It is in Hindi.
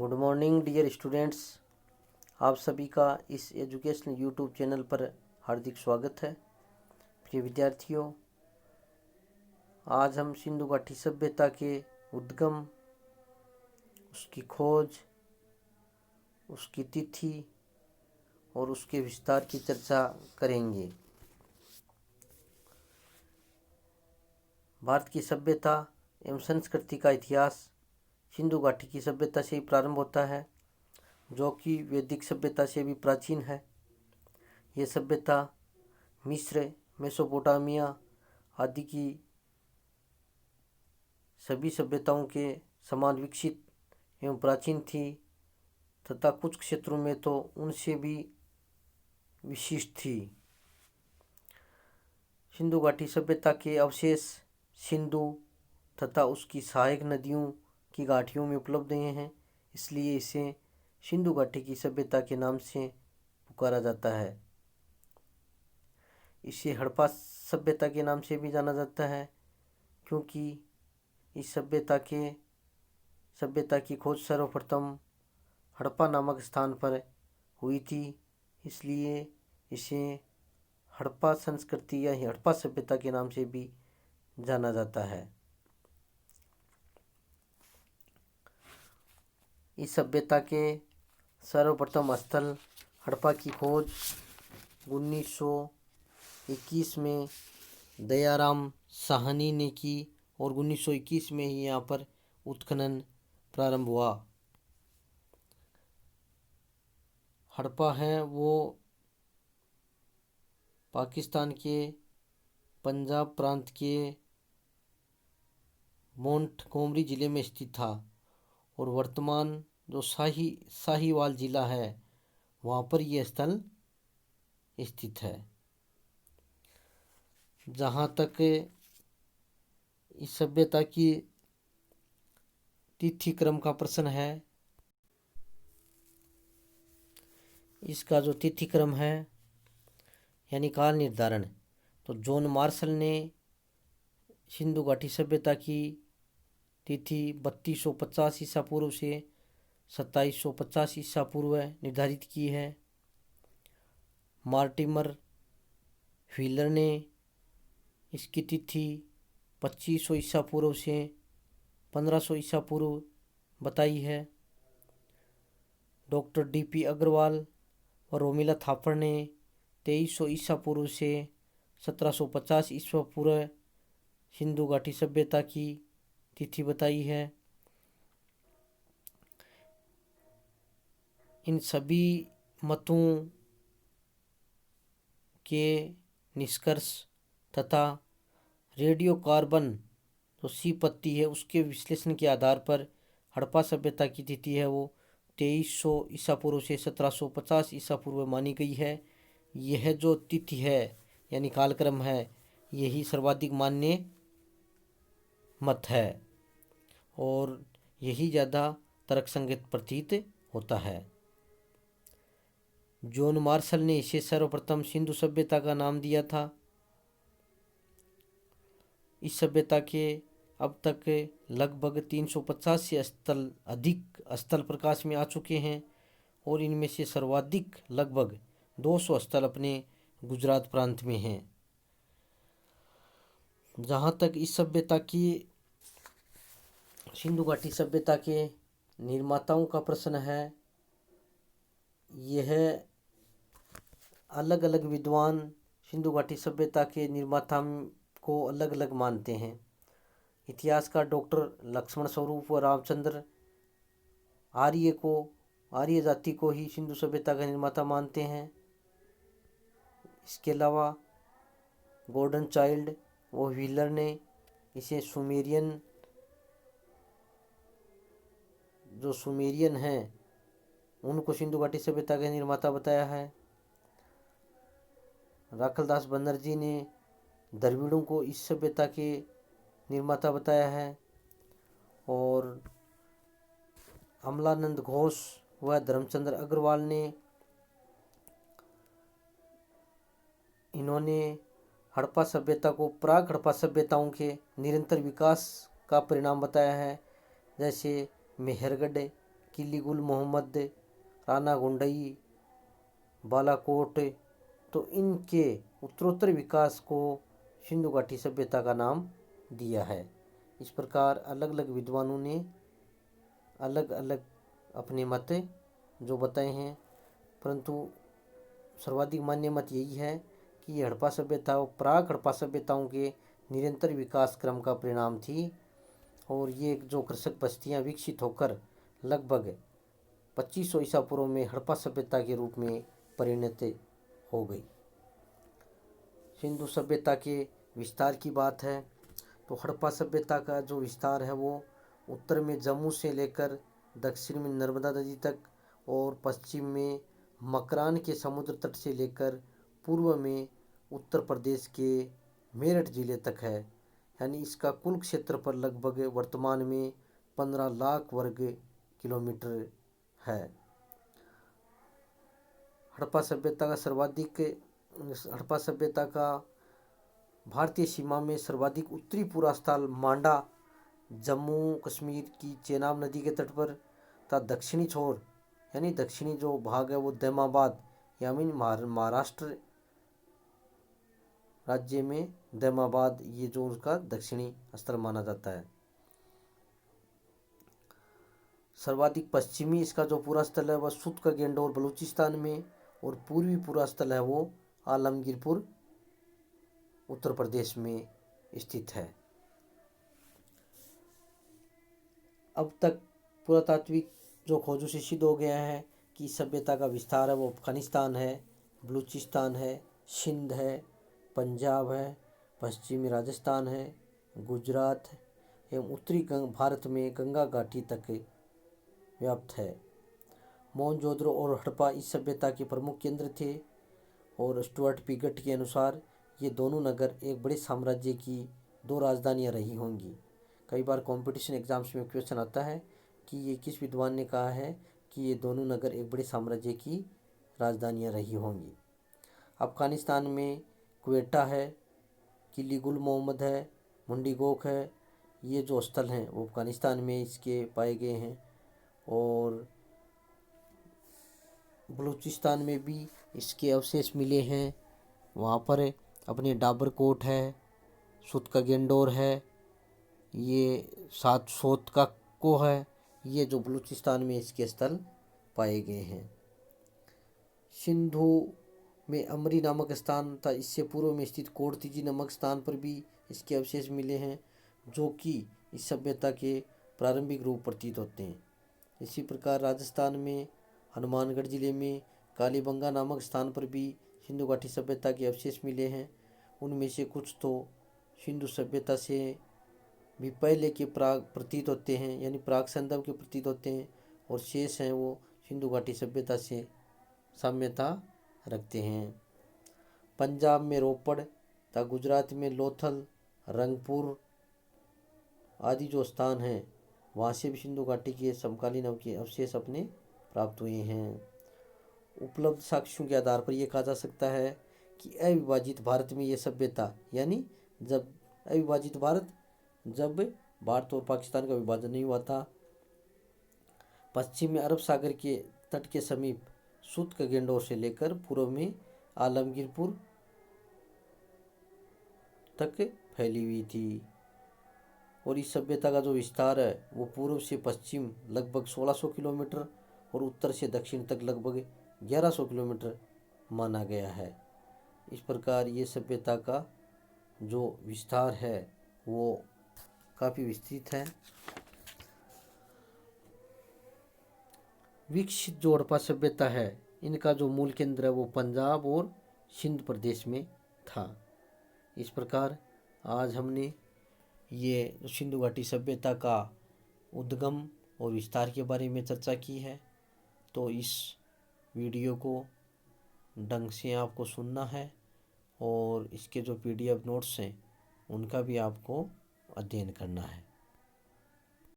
Good morning dear students. आप सभी का इस एजुकेशनल यूट्यूब चैनल पर हार्दिक स्वागत है। प्रिय विद्यार्थियों, आज हम सिंधु घाटी सभ्यता के उद्गम, उसकी खोज, उसकी तिथि और उसके विस्तार की चर्चा करेंगे। भारत की सभ्यता एवं संस्कृति का इतिहास सिंधु घाटी की सभ्यता से ही प्रारंभ होता है, जो कि वैदिक सभ्यता से भी प्राचीन है। यह सभ्यता मिस्र, मेसोपोटामिया आदि की सभी सभ्यताओं के समान विकसित एवं प्राचीन थी तथा कुछ क्षेत्रों में तो उनसे भी विशिष्ट थी। सिंधु घाटी सभ्यता के अवशेष सिंधु तथा उसकी सहायक नदियों की घाटियों में उपलब्ध हैं, इसलिए इसे सिंधु घाटी की सभ्यता के नाम से पुकारा जाता है। इसे हड़प्पा सभ्यता के नाम से भी जाना जाता है, क्योंकि इस सभ्यता की खोज सर्वप्रथम हड़प्पा नामक स्थान पर हुई थी, इसलिए इसे हड़प्पा संस्कृति या हड़प्पा सभ्यता के नाम से भी जाना जाता है। इस सभ्यता के सर्वप्रथम स्थल हड़प्पा की खोज 1921 में दयाराम साहनी ने की और 1921 में ही यहाँ पर उत्खनन प्रारंभ हुआ। हड़प्पा है वो पाकिस्तान के पंजाब प्रांत के मोंटगोमरी ज़िले में स्थित था और वर्तमान जो साहिवाल ज़िला है वहाँ पर यह स्थल स्थित है। जहाँ तक इस सभ्यता की तिथि क्रम का प्रश्न है, इसका जो तिथि क्रम है यानी काल निर्धारण, तो जॉन मार्शल ने सिंधु घाटी सभ्यता की तिथि 3250 ईसा पूर्व से 2750 ईसा पूर्व निर्धारित की है। मार्टिमर व्हीलर ने इसकी तिथि 2500 ईसा पूर्व से 1500 ईसा पूर्व बताई है। Doctor D.P. अग्रवाल और रोमिला थापर ने 2300 ईसा पूर्व से 1750 ईसा पूर्व सिंधु घाटी सभ्यता की तिथि बताई है। इन सभी मतों के निष्कर्ष तथा रेडियो कार्बन जो सी पत्ती है उसके विश्लेषण के आधार पर हड़प्पा सभ्यता की तिथि है वो 2300 ईसा पूर्व से 1750 ईसा पूर्व मानी गई है। यह जो तिथि है यानी कालक्रम है, यही सर्वाधिक मान्य मत है और यही ज़्यादा तर्कसंगत प्रतीत होता है। जॉन मार्शल ने इसे सर्वप्रथम सिंधु सभ्यता का नाम दिया था। इस सभ्यता के अब तक लगभग 350 से अधिक स्थल प्रकाश में आ चुके हैं और इनमें से सर्वाधिक लगभग 200 स्थल अपने गुजरात प्रांत में हैं। जहाँ तक इस सभ्यता की सिंधु घाटी सभ्यता के निर्माताओं का प्रश्न है, यह अलग अलग विद्वान सिंधु घाटी सभ्यता के निर्माता को अलग अलग मानते हैं। इतिहासकार डॉक्टर लक्ष्मण स्वरूप व रामचंद्र आर्य जाति को ही सिंधु सभ्यता का निर्माता मानते हैं। इसके अलावा गॉर्डन चाइल्ड व व्हीलर ने इसे सुमेरियन हैं उनको सिंधु घाटी सभ्यता का निर्माता बताया है। राखलदास बनर्जी ने द्रविड़ों को इस सभ्यता के निर्माता बताया है और अमलानंद घोष व धर्मचंद्र अग्रवाल ने इन्होंने हड़प्पा सभ्यता को प्राक हड़प्पा सभ्यताओं के निरंतर विकास का परिणाम बताया है। जैसे मेहरगढ़ किली गुल मोहम्मद, राणा गुंडई, बालाकोट, तो इनके उत्तरोत्तर विकास को सिंधु घाटी सभ्यता का नाम दिया है। इस प्रकार अलग अलग विद्वानों ने अलग अलग अपने मत जो बताए हैं, परंतु सर्वाधिक मान्य मत यही है कि ये हड़प्पा सभ्यता और प्राक हड़प्पा सभ्यताओं के निरंतर विकास क्रम का परिणाम थी। और ये जो कृषक बस्तियां विकसित होकर लगभग 2500 ईसा पूर्व में हड़प्पा सभ्यता के रूप में परिणत हो गई। सिंधु सभ्यता के विस्तार की बात है तो हड़प्पा सभ्यता का जो विस्तार है वो उत्तर में जम्मू से लेकर दक्षिण में नर्मदा नदी तक और पश्चिम में मकरान के समुद्र तट से लेकर पूर्व में उत्तर प्रदेश के मेरठ जिले तक है। यानी इसका कुल क्षेत्रफल लगभग वर्तमान में 15 लाख वर्ग किलोमीटर है। हड़प्पा सभ्यता का भारतीय सीमा में सर्वाधिक उत्तरी पूरा स्थल मांडा जम्मू कश्मीर की चेनाब नदी के तट पर तथा दक्षिणी छोर यानी दक्षिणी जो भाग है वो दैमाबाद यानी महाराष्ट्र राज्य में दैमाबाद, ये जो उसका दक्षिणी स्थल माना जाता है। सर्वाधिक पश्चिमी इसका जो पूरा स्थल है वह सुत का गेंडोर बलूचिस्तान में और पूर्वी पूरा स्थल है वो आलमगीरपुर उत्तर प्रदेश में स्थित है। अब तक पुरातात्विक जो खोजों से सिद्ध हो गया है कि सभ्यता का विस्तार है वो अफगानिस्तान है, बलूचिस्तान है, सिंध है, पंजाब है, पश्चिमी राजस्थान है, गुजरात एवं उत्तरी भारत में गंगा घाटी तक व्याप्त है। मोहनजोदड़ो और हड़प्पा इस सभ्यता के प्रमुख केंद्र थे और स्टुअर्ट पिगट के अनुसार ये दोनों नगर एक बड़े साम्राज्य की 2 राजधानियां रही होंगी। कई बार कंपटीशन एग्जाम्स में क्वेश्चन आता है कि ये किस विद्वान ने कहा है कि ये दोनों नगर एक बड़े साम्राज्य की राजधानियां रही होंगी। अफगानिस्तान में क्वेटा है, किली गुल मोहम्मद है, मुंडीगोक है, ये जो स्थल हैं वो अफगानिस्तान में इसके पाए गए हैं। और बलूचिस्तान में भी इसके अवशेष मिले हैं, वहाँ पर अपने डाबरकोट है, सुत का गेंडोर है, ये सात सोत का को है, ये जो बलूचिस्तान में इसके स्थल पाए गए हैं। सिंधु में अमरी नामक स्थान था, इससे पूर्व में स्थित कोड़तीजी नामक स्थान पर भी इसके अवशेष मिले हैं जो कि इस सभ्यता के प्रारंभिक रूप प्रतीत होते हैं। इसी प्रकार राजस्थान में हनुमानगढ़ जिले में कालीबंगा नामक स्थान पर भी सिंधु घाटी सभ्यता के अवशेष मिले हैं। उनमें से कुछ तो सिंधु सभ्यता से भी पहले के प्राग प्रतीत होते हैं यानी प्राग संदर्भ के प्रतीत होते हैं, और शेष हैं वो सिंधु घाटी सभ्यता से साम्यता रखते हैं। पंजाब में रोपड़ तथा गुजरात में लोथल, रंगपुर आदि जो स्थान हैं वहाँ से भी सिंधु घाटी के समकालीन अवशेष अपने प्राप्त हुए हैं। उपलब्ध साक्ष्यों के आधार पर यह कहा जा सकता है कि अविभाजित भारत में यह सभ्यता यानी जब अविभाजित जब भारत और पाकिस्तान का विभाजन नहीं हुआ था, पश्चिम में अरब सागर के तट के समीप सुत का गेंडोर से लेकर पूर्व में आलमगीरपुर तक फैली हुई थी। और इस सभ्यता का जो विस्तार है वो पूर्व से पश्चिम लगभग 1600 किलोमीटर और उत्तर से दक्षिण तक लगभग 1100 किलोमीटर माना गया है। इस प्रकार ये सभ्यता का जो विस्तार है वो काफ़ी विस्तृत है। विकसित जो हड़प्पा सभ्यता है इनका जो मूल केंद्र है वो पंजाब और सिंध प्रदेश में था। इस प्रकार आज हमने ये सिंधु घाटी सभ्यता का उद्गम और विस्तार के बारे में चर्चा की है। तो इस वीडियो को ढंग से आपको सुनना है और इसके जो PDF नोट्स हैं उनका भी आपको अध्ययन करना है।